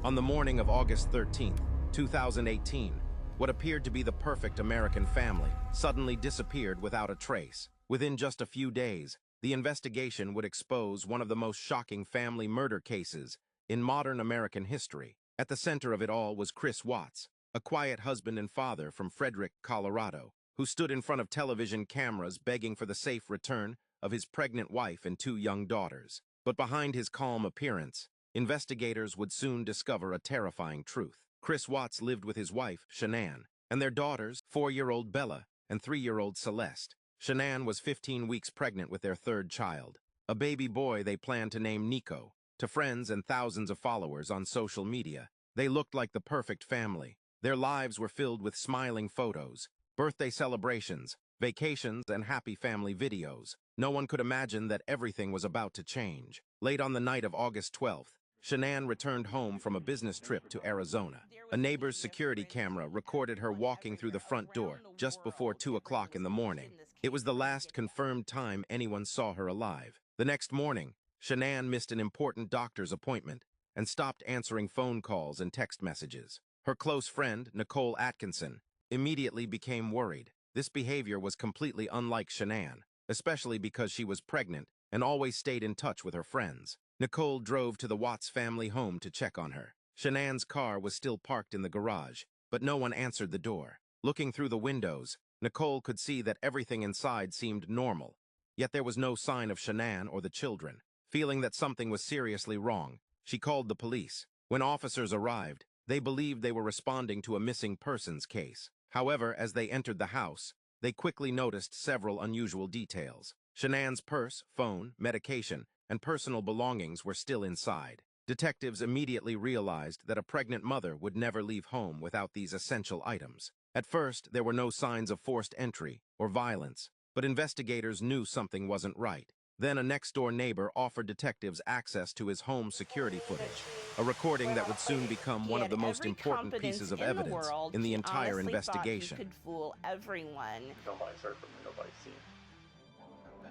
On the morning of August 13th, 2018, what appeared to be the perfect American family suddenly disappeared without a trace. Within just a few days, the investigation would expose one of the most shocking family murder cases in modern American history. At the center of it all was Chris Watts, a quiet husband and father from Frederick, Colorado, who stood in front of television cameras begging for the safe return of his pregnant wife and two young daughters. But behind his calm appearance, investigators would soon discover a terrifying truth. Chris Watts lived with his wife, Shanann, and their daughters, 4-year-old Bella and 3-year-old Celeste. Shanann was 15 weeks pregnant with their third child, a baby boy they planned to name Nico. To friends and thousands of followers on social media, they looked like the perfect family. Their lives were filled with smiling photos, birthday celebrations, vacations, and happy family videos. No one could imagine that everything was about to change. Late on the night of August 12th, Shanann returned home from a business trip to Arizona. A neighbor's security camera recorded her walking through the front door just before 2 o'clock in the morning. It was the last confirmed time anyone saw her alive. The next morning, Shanann missed an important doctor's appointment and stopped answering phone calls and text messages. Her close friend, Nicole Atkinson, immediately became worried. This behavior was completely unlike Shanann, especially because she was pregnant and always stayed in touch with her friends. Nicole drove to the Watts family home to check on her. Shanann's car was still parked in the garage, but no one answered the door. Looking through the windows, Nicole could see that everything inside seemed normal, yet there was no sign of Shanann or the children. Feeling that something was seriously wrong, she called the police. When officers arrived, they believed they were responding to a missing persons case. However, as they entered the house, they quickly noticed several unusual details. Shanann's purse, phone, medication, and personal belongings were still inside. Detectives immediately realized that a pregnant mother would never leave home without these essential items. At first, there were no signs of forced entry or violence, but investigators knew something wasn't right. Then a next-door neighbor offered detectives access to his home security footage, a recording that would soon become one of the most important pieces of evidence in the entire investigation.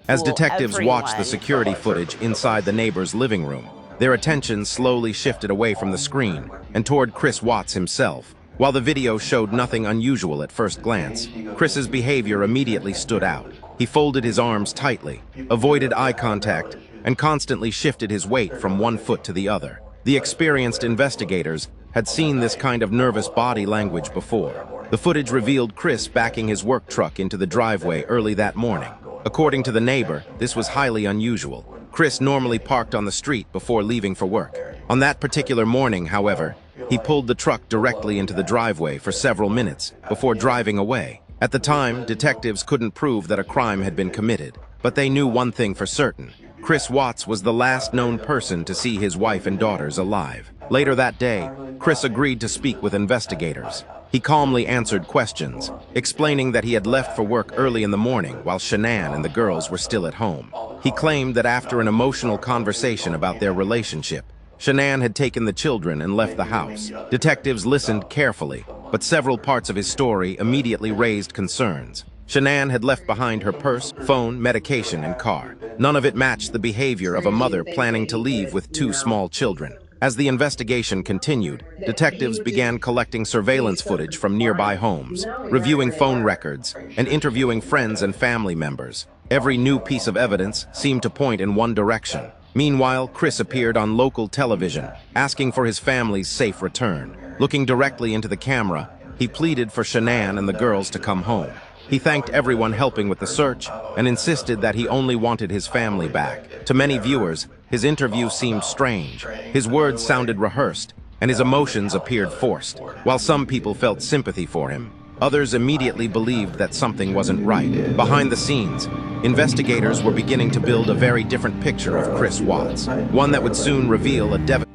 As detectives watched the security footage inside the neighbor's living room, their attention slowly shifted away from the screen and toward Chris Watts himself. While the video showed nothing unusual at first glance, Chris's behavior immediately stood out. He folded his arms tightly, avoided eye contact, and constantly shifted his weight from one foot to the other. The experienced investigators had seen this kind of nervous body language before. The footage revealed Chris backing his work truck into the driveway early that morning. According to the neighbor, this was highly unusual. Chris normally parked on the street before leaving for work. On that particular morning, however, he pulled the truck directly into the driveway for several minutes before driving away. At the time, detectives couldn't prove that a crime had been committed, but they knew one thing for certain. Chris Watts was the last known person to see his wife and daughters alive. Later that day, Chris agreed to speak with investigators. He calmly answered questions, explaining that he had left for work early in the morning while Shanann and the girls were still at home. He claimed that after an emotional conversation about their relationship, Shanann had taken the children and left the house. Detectives listened carefully, but several parts of his story immediately raised concerns. Shanann had left behind her purse, phone, medication, and car. None of it matched the behavior of a mother planning to leave with two small children. As the investigation continued, detectives began collecting surveillance footage from nearby homes, reviewing phone records, and interviewing friends and family members. Every new piece of evidence seemed to point in one direction. Meanwhile, Chris appeared on local television, asking for his family's safe return. Looking directly into the camera, he pleaded for Shanann and the girls to come home. He thanked everyone helping with the search and insisted that he only wanted his family back. To many viewers, his interview seemed strange. His words sounded rehearsed, and his emotions appeared forced. While some people felt sympathy for him, others immediately believed that something wasn't right. Behind the scenes, investigators were beginning to build a very different picture of Chris Watts, one that would soon reveal a devastating.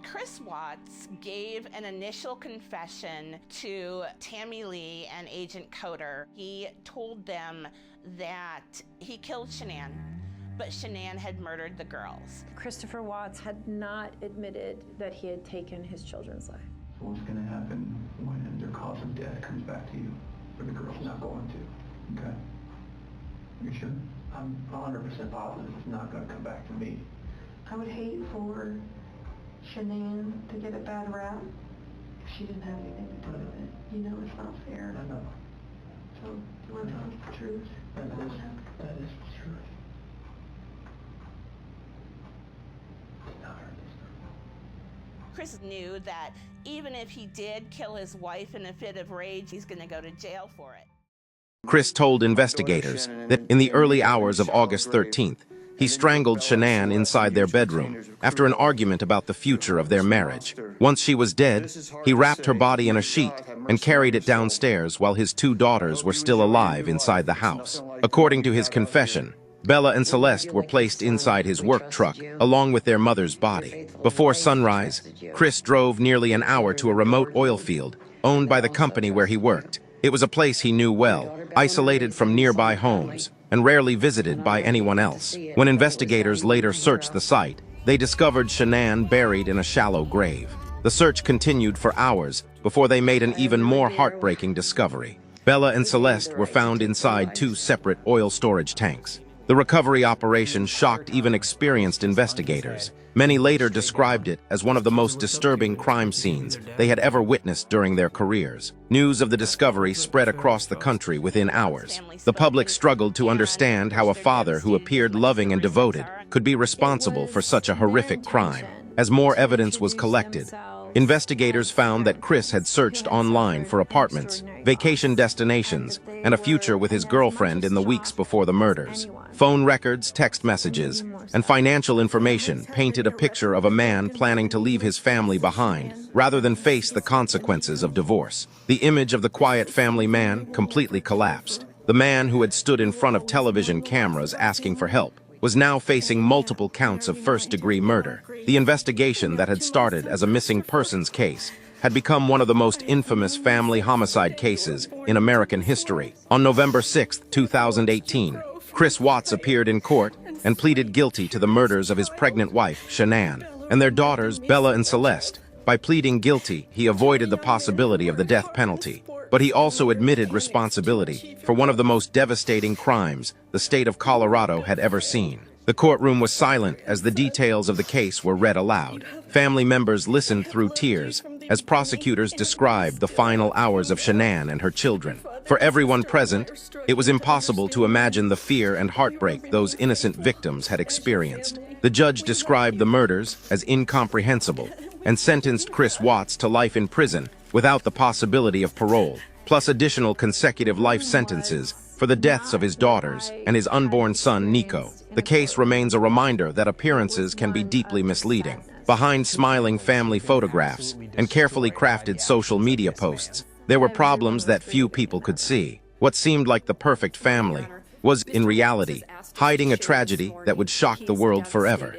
Chris Watts gave an initial confession to Tammy Lee and Agent Coder. He told them that he killed Shanann, but Shanann had murdered the girls. Christopher Watts had not admitted that he had taken his children's life. What's going to happen when their cause of death comes back to you, or the girl's not going to? Okay? You sure? I'm 100% positive it's not going to come back to me. I would hate for Shanann to get a bad rap? She didn't have anything to do with it. You know it's not fair. I know. So, do you want to tell us the truth? That about is, what happened? that is the truth. It's not her, it's not. Chris knew that even if he did kill his wife in a fit of rage, he's going to go to jail for it. Chris told investigators that in the early hours of August 13th, he strangled Shanann inside their bedroom after an argument about the future of their marriage. Once she was dead, he wrapped her body in a sheet and carried it downstairs while his two daughters were still alive inside the house. According to his confession, Bella and Celeste were placed inside his work truck along with their mother's body. Before sunrise, Chris drove nearly an hour to a remote oil field owned by the company where he worked. It was a place he knew well, isolated from nearby homes, and rarely visited by anyone else. When investigators later searched the site, they discovered Shanann buried in a shallow grave. The search continued for hours before they made an even more heartbreaking discovery. Bella and Celeste were found inside two separate oil storage tanks. The recovery operation shocked even experienced investigators. Many later described it as one of the most disturbing crime scenes they had ever witnessed during their careers. News of the discovery spread across the country within hours. The public struggled to understand how a father who appeared loving and devoted could be responsible for such a horrific crime. As more evidence was collected, investigators found that Chris had searched online for apartments, vacation destinations, and a future with his girlfriend in the weeks before the murders. Phone records, text messages, and financial information painted a picture of a man planning to leave his family behind rather than face the consequences of divorce. The image of the quiet family man completely collapsed. The man who had stood in front of television cameras asking for help was now facing multiple counts of first-degree murder. The investigation that had started as a missing persons case had become one of the most infamous family homicide cases in American history. On November 6, 2018, Chris Watts appeared in court and pleaded guilty to the murders of his pregnant wife, Shanann, and their daughters, Bella and Celeste. By pleading guilty, he avoided the possibility of the death penalty, but he also admitted responsibility for one of the most devastating crimes the state of Colorado had ever seen. The courtroom was silent as the details of the case were read aloud. Family members listened through tears as prosecutors described the final hours of Shanann and her children. For everyone present, it was impossible to imagine the fear and heartbreak those innocent victims had experienced. The judge described the murders as incomprehensible and sentenced Chris Watts to life in prison without the possibility of parole, plus additional consecutive life sentences for the deaths of his daughters and his unborn son, Nico. The case remains a reminder that appearances can be deeply misleading. Behind smiling family photographs and carefully crafted social media posts, there were problems that few people could see. What seemed like the perfect family was, in reality, hiding a tragedy that would shock the world forever.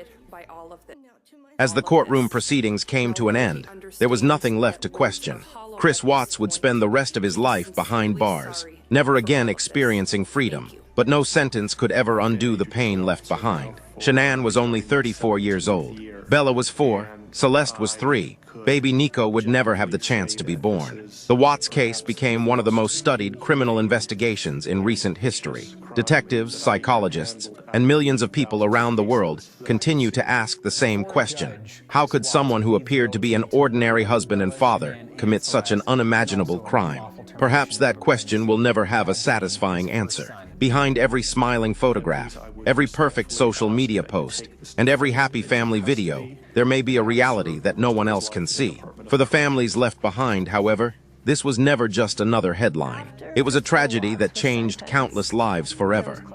As the courtroom proceedings came to an end, there was nothing left to question. Chris Watts would spend the rest of his life behind bars, never again experiencing freedom. But no sentence could ever undo the pain left behind. Shanann was only 34 years old. Bella was 4, Celeste was 3. Baby Nico would never have the chance to be born. The Watts case became one of the most studied criminal investigations in recent history. Detectives, psychologists, and millions of people around the world continue to ask the same question. How could someone who appeared to be an ordinary husband and father commit such an unimaginable crime? Perhaps that question will never have a satisfying answer. Behind every smiling photograph, every perfect social media post, and every happy family video, there may be a reality that no one else can see. For the families left behind, however, this was never just another headline. It was a tragedy that changed countless lives forever.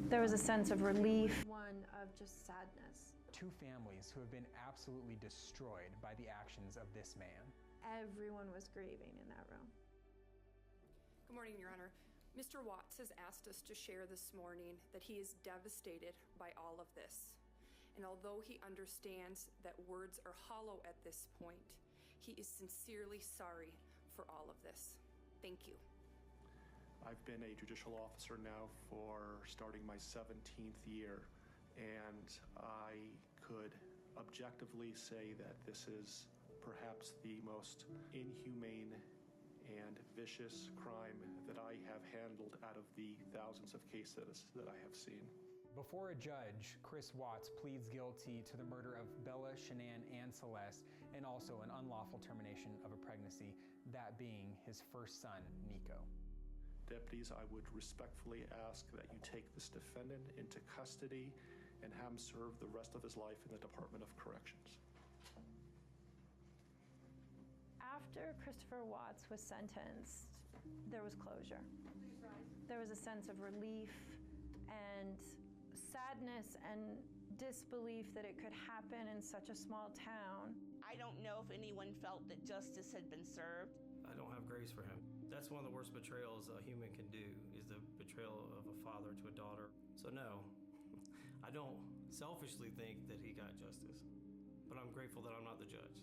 There was a sense of relief, one of just sadness. Two families who have been absolutely destroyed by the actions of this man. Everyone was grieving in that room. Good morning, Your Honor. Mr. Watts has asked us to share this morning that he is devastated by all of this. And although he understands that words are hollow at this point, he is sincerely sorry for all of this. Thank you. I've been a judicial officer now for starting my 17th year, and I could objectively say that this is perhaps the most inhumane and vicious crime that I have handled out of the thousands of cases that I have seen. Before a judge, Chris Watts pleads guilty to the murder of Bella, Shanann, and Celeste, and also an unlawful termination of a pregnancy, that being his first son, Nico. Deputies, I would respectfully ask that you take this defendant into custody and have him serve the rest of his life in the Department of Corrections. After Christopher Watts was sentenced, there was closure. There was a sense of relief and sadness and disbelief that it could happen in such a small town. I don't know if anyone felt that justice had been served. I don't have grace for him. That's one of the worst betrayals a human can do, is the betrayal of a father to a daughter. So no, I don't selfishly think that he got justice, but I'm grateful that I'm not the judge.